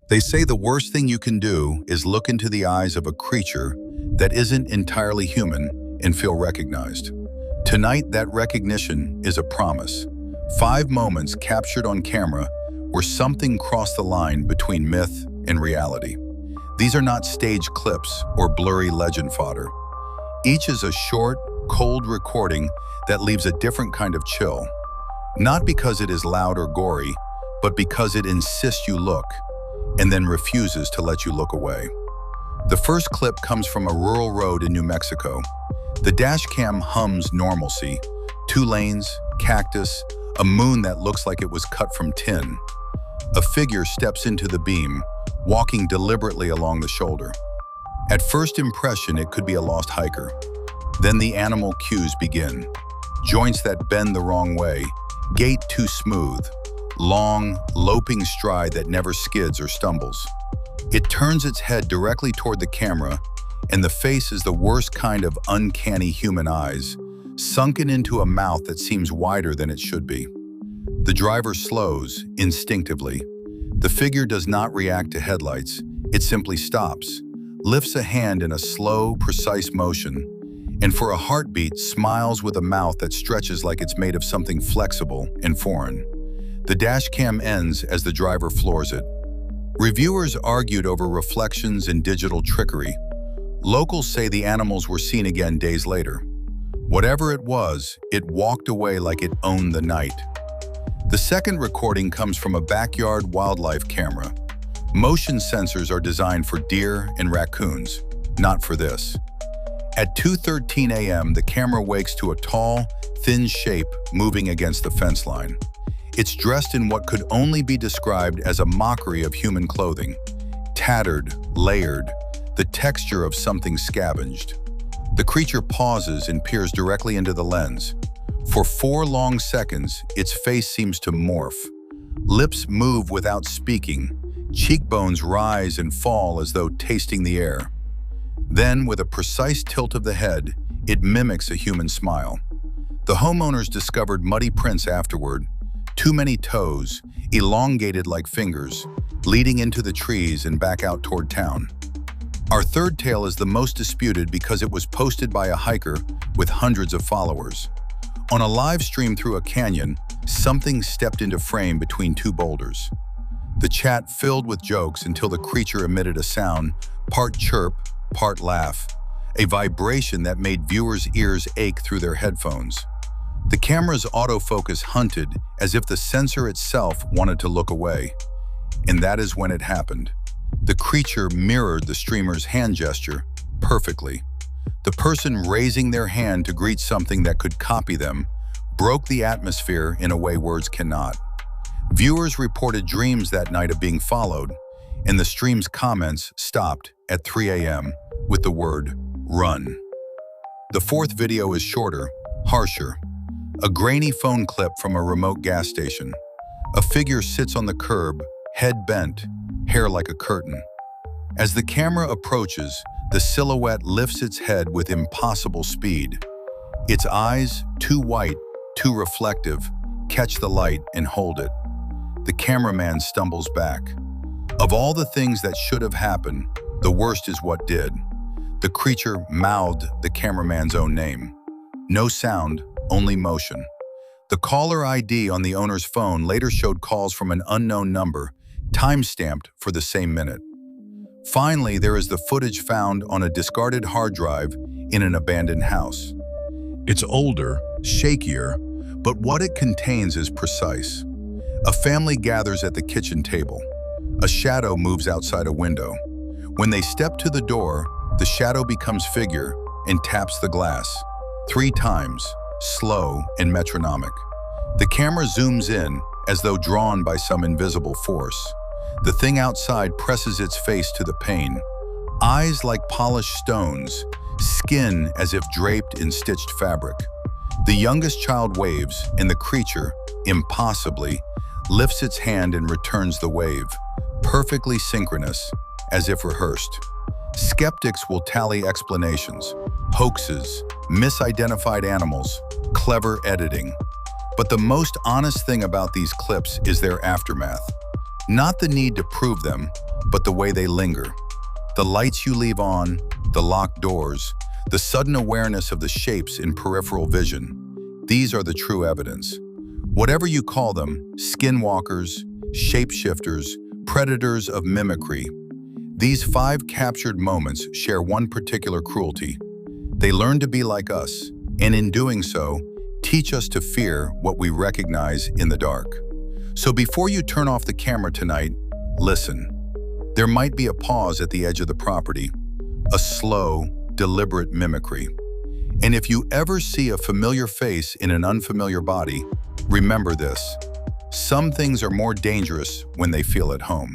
They say the worst thing you can do is look into the eyes of a creature that isn't entirely human and feel recognized. Tonight, that recognition is a promise. 5 moments captured on camera where something crossed the line between myth and reality. These are not staged clips or blurry legend fodder. Each is a short, cold recording that leaves a different kind of chill. Not because it is loud or gory, but because it insists you look, and then refuses to let you look away. The first clip comes from a rural road in New Mexico. The dashcam hums normalcy, 2 lanes, cactus, a moon that looks like it was cut from tin. A figure steps into the beam, walking deliberately along the shoulder. At first impression, it could be a lost hiker. Then the animal cues begin. Joints that bend the wrong way, gait too smooth, long, loping stride that never skids or stumbles. It turns its head directly toward the camera, and the face is the worst kind of uncanny human eyes, sunken into a mouth that seems wider than it should be. The driver slows, instinctively. The figure does not react to headlights. It simply stops, lifts a hand in a slow, precise motion, and for a heartbeat smiles with a mouth that stretches like it's made of something flexible and foreign. The dashcam ends as the driver floors it. Reviewers argued over reflections and digital trickery. Locals say the animals were seen again days later. Whatever it was, it walked away like it owned the night. The second recording comes from a backyard wildlife camera. Motion sensors are designed for deer and raccoons, not for this. At 2:13 a.m., the camera wakes to a tall, thin shape moving against the fence line. It's dressed in what could only be described as a mockery of human clothing. Tattered, layered, the texture of something scavenged. The creature pauses and peers directly into the lens. For 4 long seconds, its face seems to morph. Lips move without speaking. Cheekbones rise and fall as though tasting the air. Then, with a precise tilt of the head, it mimics a human smile. The homeowners discovered muddy prints afterward, too many toes, elongated like fingers, leading into the trees and back out toward town. Our third tale is the most disputed because it was posted by a hiker with hundreds of followers. On a live stream through a canyon, something stepped into frame between 2 boulders. The chat filled with jokes until the creature emitted a sound, part chirp, part laugh, a vibration that made viewers' ears ache through their headphones. The camera's autofocus hunted as if the sensor itself wanted to look away. And that is when it happened. The creature mirrored the streamer's hand gesture perfectly. The person raising their hand to greet something that could copy them broke the atmosphere in a way words cannot. Viewers reported dreams that night of being followed, and the stream's comments stopped at 3 a.m. with the word, "Run." The fourth video is shorter, harsher. A grainy phone clip from a remote gas station. A figure sits on the curb, head bent, hair like a curtain. As the camera approaches, the silhouette lifts its head with impossible speed. Its eyes, too white, too reflective, catch the light and hold it. The cameraman stumbles back. Of all the things that should have happened, the worst is what did. The creature mouthed the cameraman's own name. No sound, only motion. The caller ID on the owner's phone later showed calls from an unknown number, time-stamped for the same minute. Finally, there is the footage found on a discarded hard drive in an abandoned house. It's older, shakier, but what it contains is precise. A family gathers at the kitchen table. A shadow moves outside a window. When they step to the door, the shadow becomes figure and taps the glass. 3 times, slow and metronomic. The camera zooms in as though drawn by some invisible force. The thing outside presses its face to the pane. Eyes like polished stones, skin as if draped in stitched fabric. The youngest child waves, and the creature, impossibly, lifts its hand and returns the wave, perfectly synchronous, as if rehearsed. Skeptics will tally explanations, hoaxes, misidentified animals, clever editing. But the most honest thing about these clips is their aftermath. Not the need to prove them, but the way they linger. The lights you leave on, the locked doors, the sudden awareness of the shapes in peripheral vision. These are the true evidence. Whatever you call them, skinwalkers, shapeshifters, predators of mimicry, these 5 captured moments share one particular cruelty. They learn to be like us, and in doing so, teach us to fear what we recognize in the dark. So before you turn off the camera tonight, listen. There might be a pause at the edge of the property, a slow, deliberate mimicry. And if you ever see a familiar face in an unfamiliar body, remember this: some things are more dangerous when they feel at home.